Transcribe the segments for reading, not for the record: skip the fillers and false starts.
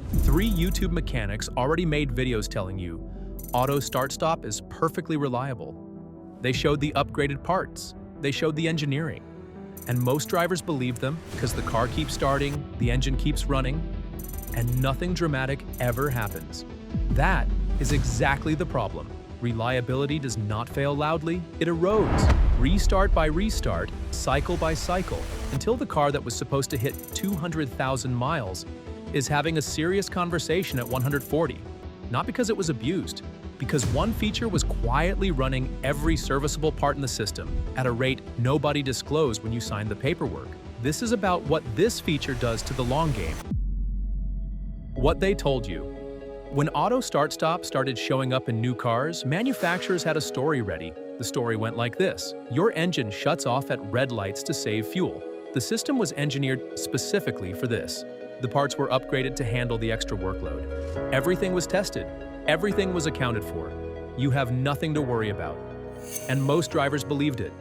3 YouTube mechanics already made videos telling you auto start-stop is perfectly reliable. They showed the upgraded parts. They showed the engineering. And most drivers believed them because the car keeps starting, the engine keeps running, and nothing dramatic ever happens. That is exactly the problem. Reliability does not fail loudly, it erodes, restart by restart, cycle by cycle, until the car that was supposed to hit 200,000 miles is having a serious conversation at 140. Not because it was abused, because one feature was quietly running every serviceable part in the system at a rate nobody disclosed when you signed the paperwork. This is about what this feature does to the long game. What they told you. When auto start-stop started showing up in new cars, manufacturers had a story ready. The story went like this. Your engine shuts off at red lights to save fuel. The system was engineered specifically for this. The parts were upgraded to handle the extra workload. Everything was tested. Everything was accounted for. You have nothing to worry about. And most drivers believed it.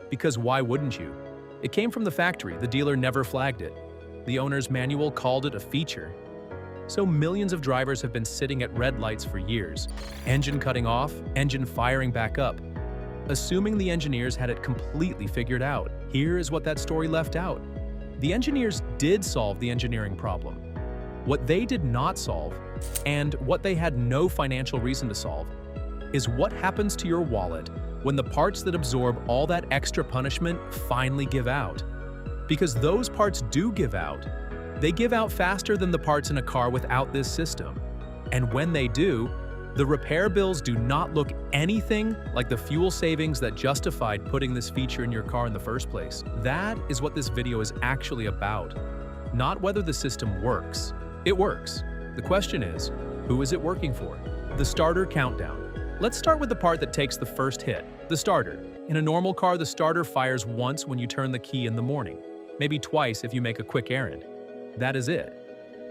Because why wouldn't you? It came from the factory. The dealer never flagged it. The owner's manual called it a feature. So millions of drivers have been sitting at red lights for years. Engine cutting off, engine firing back up. Assuming the engineers had it completely figured out. Here is what that story left out. The engineers did solve the engineering problem. What they did not solve, and what they had no financial reason to solve, is what happens to your wallet when the parts that absorb all that extra punishment finally give out. Because those parts do give out. They give out faster than the parts in a car without this system. And when they do, the repair bills do not look anything like the fuel savings that justified putting this feature in your car in the first place. That is what this video is actually about. Not whether the system works. It works. The question is, who is it working for? The starter countdown. Let's start with the part that takes the first hit, the starter. In a normal car, the starter fires once when you turn the key in the morning, maybe twice if you make a quick errand. That is it.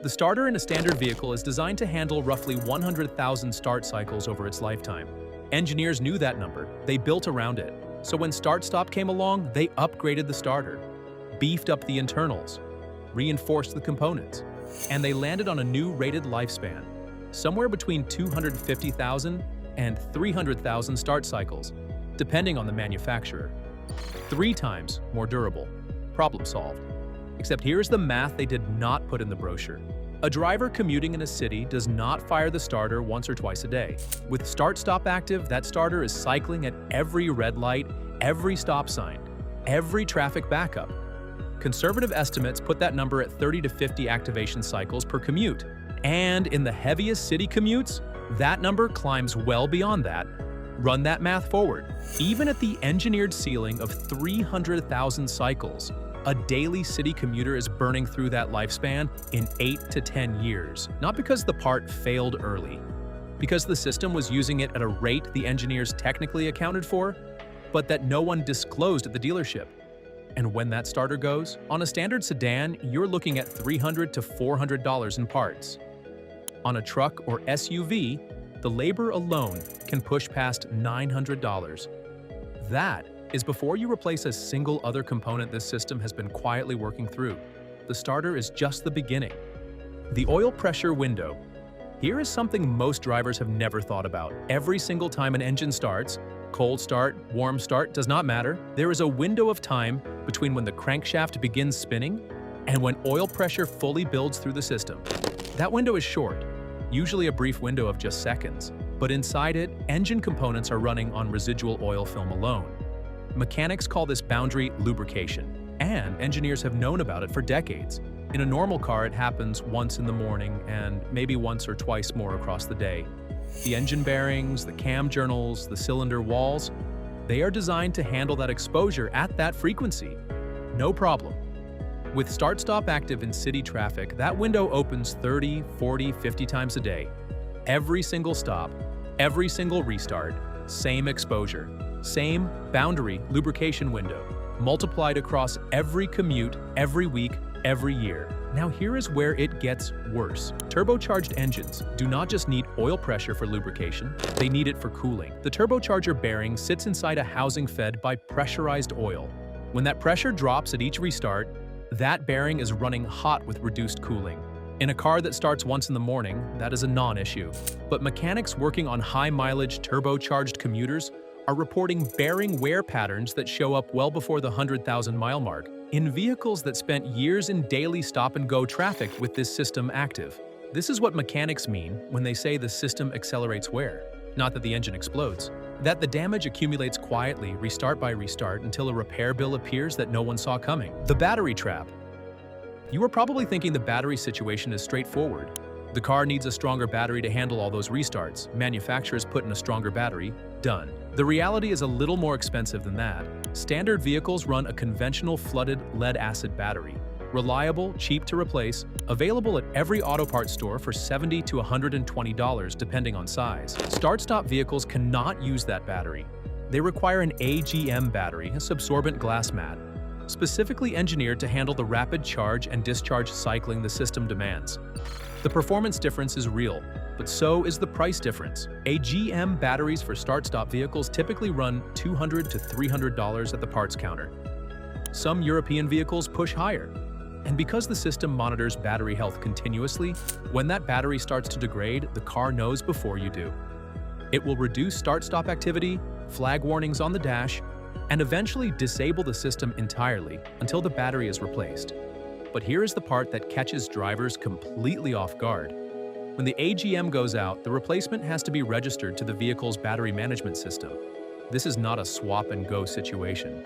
The starter in a standard vehicle is designed to handle roughly 100,000 start cycles over its lifetime. Engineers knew that number. They built around it. So when start-stop came along, they upgraded the starter, beefed up the internals, reinforced the components, and they landed on a new rated lifespan, somewhere between 250,000 and 300,000 start cycles, depending on the manufacturer. 3 times more durable. Problem solved. Except here's the math they did not put in the brochure. A driver commuting in a city does not fire the starter once or twice a day. With start-stop active, that starter is cycling at every red light, every stop sign, every traffic backup. Conservative estimates put that number at 30 to 50 activation cycles per commute. And in the heaviest city commutes, that number climbs well beyond that. Run that math forward. Even at the engineered ceiling of 300,000 cycles, a daily city commuter is burning through that lifespan in 8 to 10 years. Not because the part failed early, because the system was using it at a rate the engineers technically accounted for, but that no one disclosed at the dealership. And when that starter goes, on a standard sedan, you're looking at $300 to $400 in parts. On a truck or SUV, the labor alone can push past $900. That is before you replace a single other component this system has been quietly working through. The starter is just the beginning. The oil pressure window. Here is something most drivers have never thought about. Every single time an engine starts, cold start, warm start, does not matter, there is a window of time between when the crankshaft begins spinning and when oil pressure fully builds through the system. That window is short, usually a brief window of just seconds, but inside it, engine components are running on residual oil film alone. Mechanics call this boundary lubrication, and engineers have known about it for decades. In a normal car, it happens once in the morning and maybe once or twice more across the day. The engine bearings, the cam journals, the cylinder walls, they are designed to handle that exposure at that frequency. No problem. With start-stop active in city traffic, that window opens 30, 40, 50 times a day. Every single stop, every single restart, same exposure. Same boundary lubrication window, multiplied across every commute, every week, every year. Now here is where it gets worse. Turbocharged engines do not just need oil pressure for lubrication, they need it for cooling. The turbocharger bearing sits inside a housing fed by pressurized oil. When that pressure drops at each restart, that bearing is running hot with reduced cooling. In a car that starts once in the morning, that is a non-issue. But mechanics working on high-mileage turbocharged commuters are reporting bearing wear patterns that show up well before the 100,000-mile mark in vehicles that spent years in daily stop-and-go traffic with this system active. This is what mechanics mean when they say the system accelerates wear. Not that the engine explodes. That the damage accumulates quietly, restart by restart, until a repair bill appears that no one saw coming. The battery trap. You are probably thinking the battery situation is straightforward. The car needs a stronger battery to handle all those restarts. Manufacturers put in a stronger battery. Done. The reality is a little more expensive than that. Standard vehicles run a conventional flooded lead-acid battery. Reliable, cheap to replace, available at every auto parts store for $70 to $120 depending on size. Start-stop vehicles cannot use that battery. They require an AGM battery, a subsorbent glass mat, specifically engineered to handle the rapid charge and discharge cycling the system demands. The performance difference is real, but so is the price difference. AGM batteries for start-stop vehicles typically run $200 to $300 at the parts counter. Some European vehicles push higher. And because the system monitors battery health continuously, when that battery starts to degrade, the car knows before you do. It will reduce start-stop activity, flag warnings on the dash, and eventually disable the system entirely until the battery is replaced. But here is the part that catches drivers completely off guard. When the AGM goes out, the replacement has to be registered to the vehicle's battery management system. This is not a swap-and-go situation.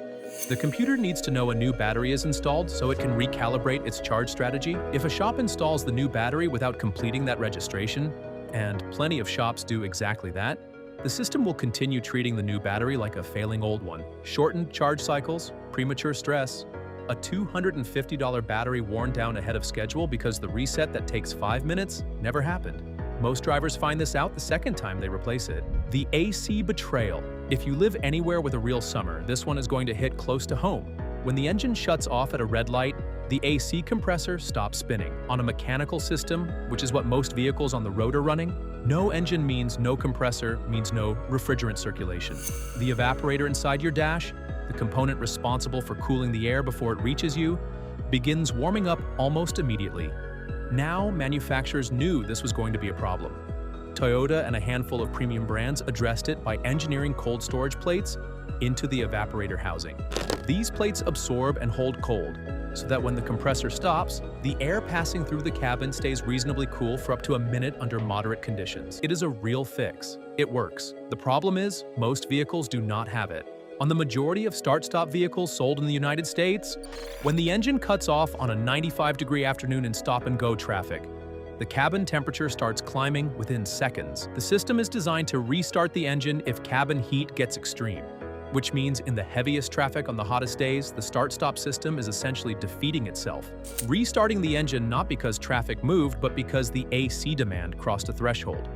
The computer needs to know a new battery is installed so it can recalibrate its charge strategy. If a shop installs the new battery without completing that registration, and plenty of shops do exactly that, the system will continue treating the new battery like a failing old one. Shortened charge cycles, premature stress, a $250 battery worn down ahead of schedule because the reset that takes 5 minutes never happened. Most drivers find this out the second time they replace it. The AC betrayal. If you live anywhere with a real summer, this one is going to hit close to home. When the engine shuts off at a red light, the AC compressor stops spinning. On a mechanical system, which is what most vehicles on the road are running, no engine means no compressor means no refrigerant circulation. The evaporator inside your dash, the component responsible for cooling the air before it reaches you, begins warming up almost immediately. Now, manufacturers knew this was going to be a problem. Toyota and a handful of premium brands addressed it by engineering cold storage plates into the evaporator housing. These plates absorb and hold cold, so that when the compressor stops, the air passing through the cabin stays reasonably cool for up to a minute under moderate conditions. It is a real fix. It works. The problem is, most vehicles do not have it. On the majority of start-stop vehicles sold in the United States, when the engine cuts off on a 95-degree afternoon in stop-and-go traffic, the cabin temperature starts climbing within seconds. The system is designed to restart the engine if cabin heat gets extreme, which means in the heaviest traffic on the hottest days, the start-stop system is essentially defeating itself, restarting the engine not because traffic moved, but because the AC demand crossed a threshold.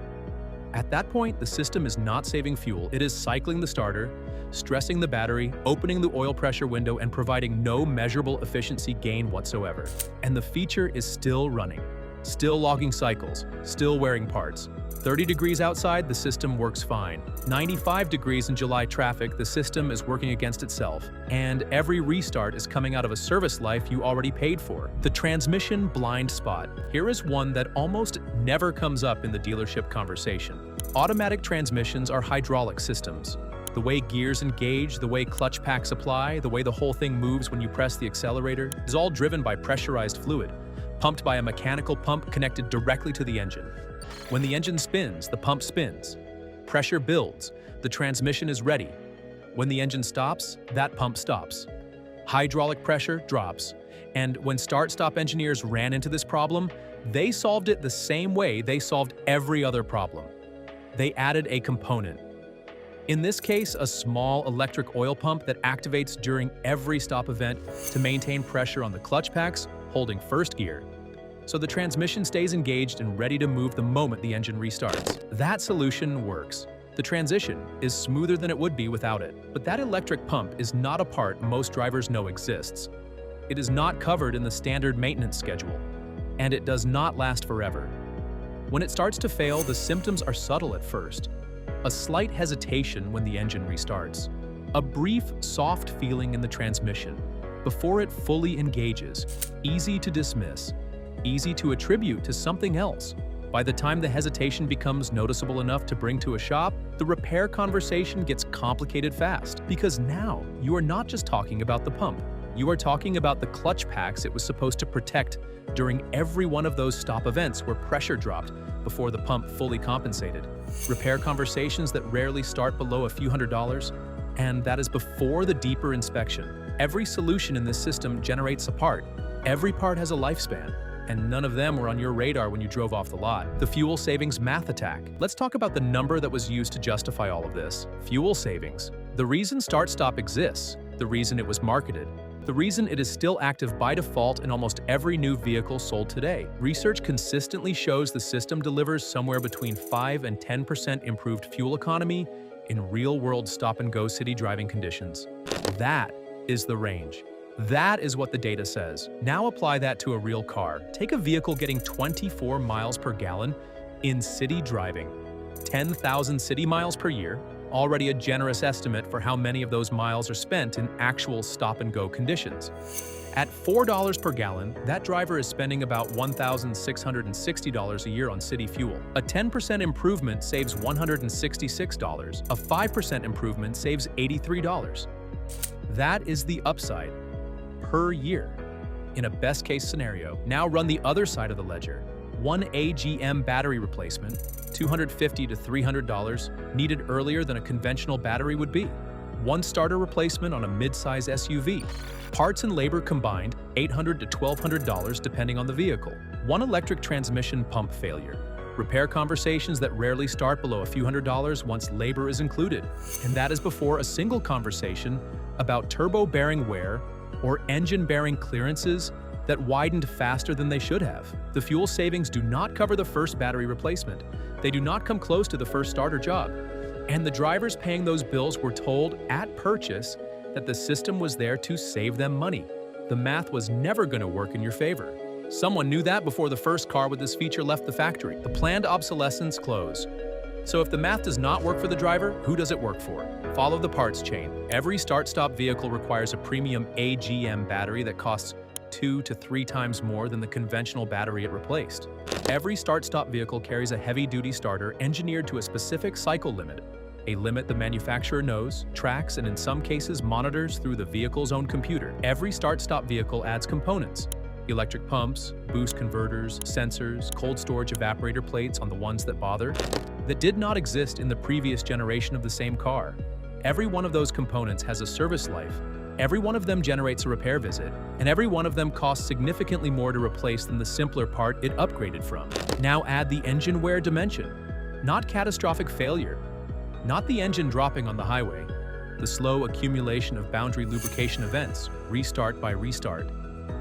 At that point, the system is not saving fuel. It is cycling the starter, stressing the battery, opening the oil pressure window, and providing no measurable efficiency gain whatsoever. And the feature is still running. Still logging cycles, still wearing parts. 30 degrees outside, the system works fine. 95 degrees in July traffic, the system is working against itself. And every restart is coming out of a service life you already paid for. The transmission blind spot. Here is one that almost never comes up in the dealership conversation. Automatic transmissions are hydraulic systems. The way gears engage, the way clutch packs apply, the way the whole thing moves when you press the accelerator is all driven by pressurized fluid, pumped by a mechanical pump connected directly to the engine. When the engine spins, the pump spins. Pressure builds, the transmission is ready. When the engine stops, that pump stops. Hydraulic pressure drops. And when start-stop engineers ran into this problem, they solved it the same way they solved every other problem. They added a component. In this case, a small electric oil pump that activates during every stop event to maintain pressure on the clutch packs holding first gear, so the transmission stays engaged and ready to move the moment the engine restarts. That solution works. The transition is smoother than it would be without it. But that electric pump is not a part most drivers know exists. It is not covered in the standard maintenance schedule, and it does not last forever. When it starts to fail, the symptoms are subtle at first. A slight hesitation when the engine restarts. A brief, soft feeling in the transmission before it fully engages, easy to dismiss. easy to attribute to something else. By the time the hesitation becomes noticeable enough to bring to a shop, the repair conversation gets complicated fast, because now you are not just talking about the pump. You are talking about the clutch packs it was supposed to protect during every one of those stop events where pressure dropped before the pump fully compensated. Repair conversations that rarely start below a few $100s, and that is before the deeper inspection. Every solution in this system generates a part. Every part has a lifespan, and none of them were on your radar when you drove off the lot. The fuel savings math attack. Let's talk about the number that was used to justify all of this. Fuel savings. The reason start-stop exists, the reason it was marketed, the reason it is still active by default in almost every new vehicle sold today. Research consistently shows the system delivers somewhere between 5 and 10% improved fuel economy in real-world stop-and-go city driving conditions. That is the range. That is what the data says. Now apply that to a real car. Take a vehicle getting 24 miles per gallon in city driving. 10,000 city miles per year, already a generous estimate for how many of those miles are spent in actual stop-and-go conditions. At $4 per gallon, that driver is spending about $1,660 a year on city fuel. A 10% improvement saves $166. A 5% improvement saves $83. That is the upside per year in a best-case scenario. Now run the other side of the ledger. One AGM battery replacement, $250 to $300, needed earlier than a conventional battery would be. One starter replacement on a mid-size SUV. Parts and labor combined, $800 to $1,200 depending on the vehicle. One electric transmission pump failure. Repair conversations that rarely start below a few $100s once labor is included. And that is before a single conversation about turbo bearing wear or engine bearing clearances that widened faster than they should have. The fuel savings do not cover the first battery replacement. They do not come close to the first starter job. And the drivers paying those bills were told at purchase that the system was there to save them money. The math was never going to work in your favor. Someone knew that before the first car with this feature left the factory. The planned obsolescence close. So if the math does not work for the driver, who does it work for? Follow the parts chain. Every start-stop vehicle requires a premium AGM battery that costs 2 to 3 times more than the conventional battery it replaced. Every start-stop vehicle carries a heavy-duty starter engineered to a specific cycle limit, a limit the manufacturer knows, tracks, and in some cases monitors through the vehicle's own computer. Every start-stop vehicle adds components: electric pumps, boost converters, sensors, cold storage evaporator plates on the ones that bother, that did not exist in the previous generation of the same car. Every one of those components has a service life. Every one of them generates a repair visit, and every one of them costs significantly more to replace than the simpler part it upgraded from. Now add the engine wear dimension. Not catastrophic failure, not the engine dropping on the highway, the slow accumulation of boundary lubrication events, restart by restart,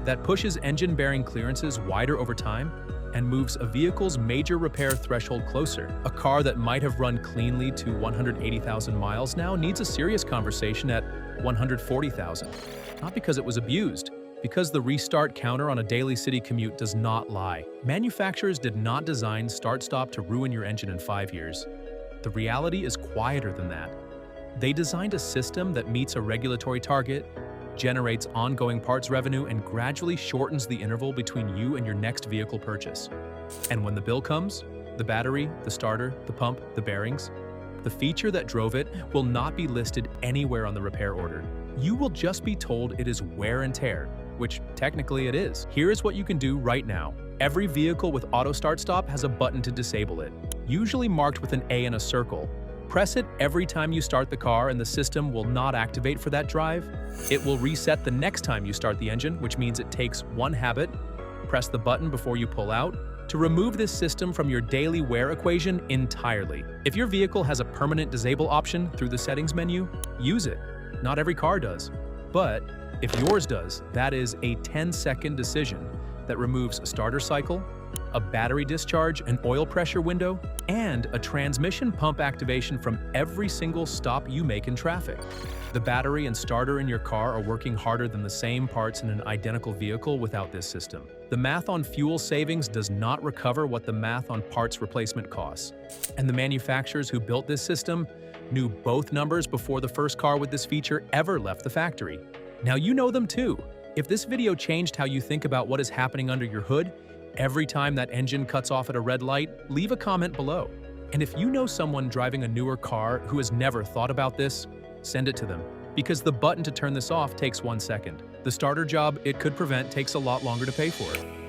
that pushes engine-bearing clearances wider over time and moves a vehicle's major repair threshold closer. A car that might have run cleanly to 180,000 miles now needs a serious conversation at 140,000. Not because it was abused, because the restart counter on a daily city commute does not lie. Manufacturers did not design start-stop to ruin your engine in 5 years. The reality is quieter than that. They designed a system that meets a regulatory target, generates ongoing parts revenue, and gradually shortens the interval between you and your next vehicle purchase. And when the bill comes, the battery, the starter, the pump, the bearings, the feature that drove it will not be listed anywhere on the repair order. You will just be told it is wear and tear, which technically it is. Here is what you can do right now. Every vehicle with auto start-stop has a button to disable it, usually marked with an A in a circle. Press it every time you start the car and the system will not activate for that drive. It will reset the next time you start the engine, which means it takes one habit, press the button before you pull out, to remove this system from your daily wear equation entirely. If your vehicle has a permanent disable option through the settings menu, use it. Not every car does. But if yours does, that is a 10-second decision that removes a starter cycle, a battery discharge, an oil pressure window, and a transmission pump activation from every single stop you make in traffic. The battery and starter in your car are working harder than the same parts in an identical vehicle without this system. The math on fuel savings does not recover what the math on parts replacement costs. And the manufacturers who built this system knew both numbers before the first car with this feature ever left the factory. Now you know them too. If this video changed how you think about what is happening under your hood, Every time that engine cuts off at a red light, leave a comment below. And if you know someone driving a newer car who has never thought about this, send it to them. Because the button to turn this off takes 1 second. The starter job it could prevent takes a lot longer to pay for.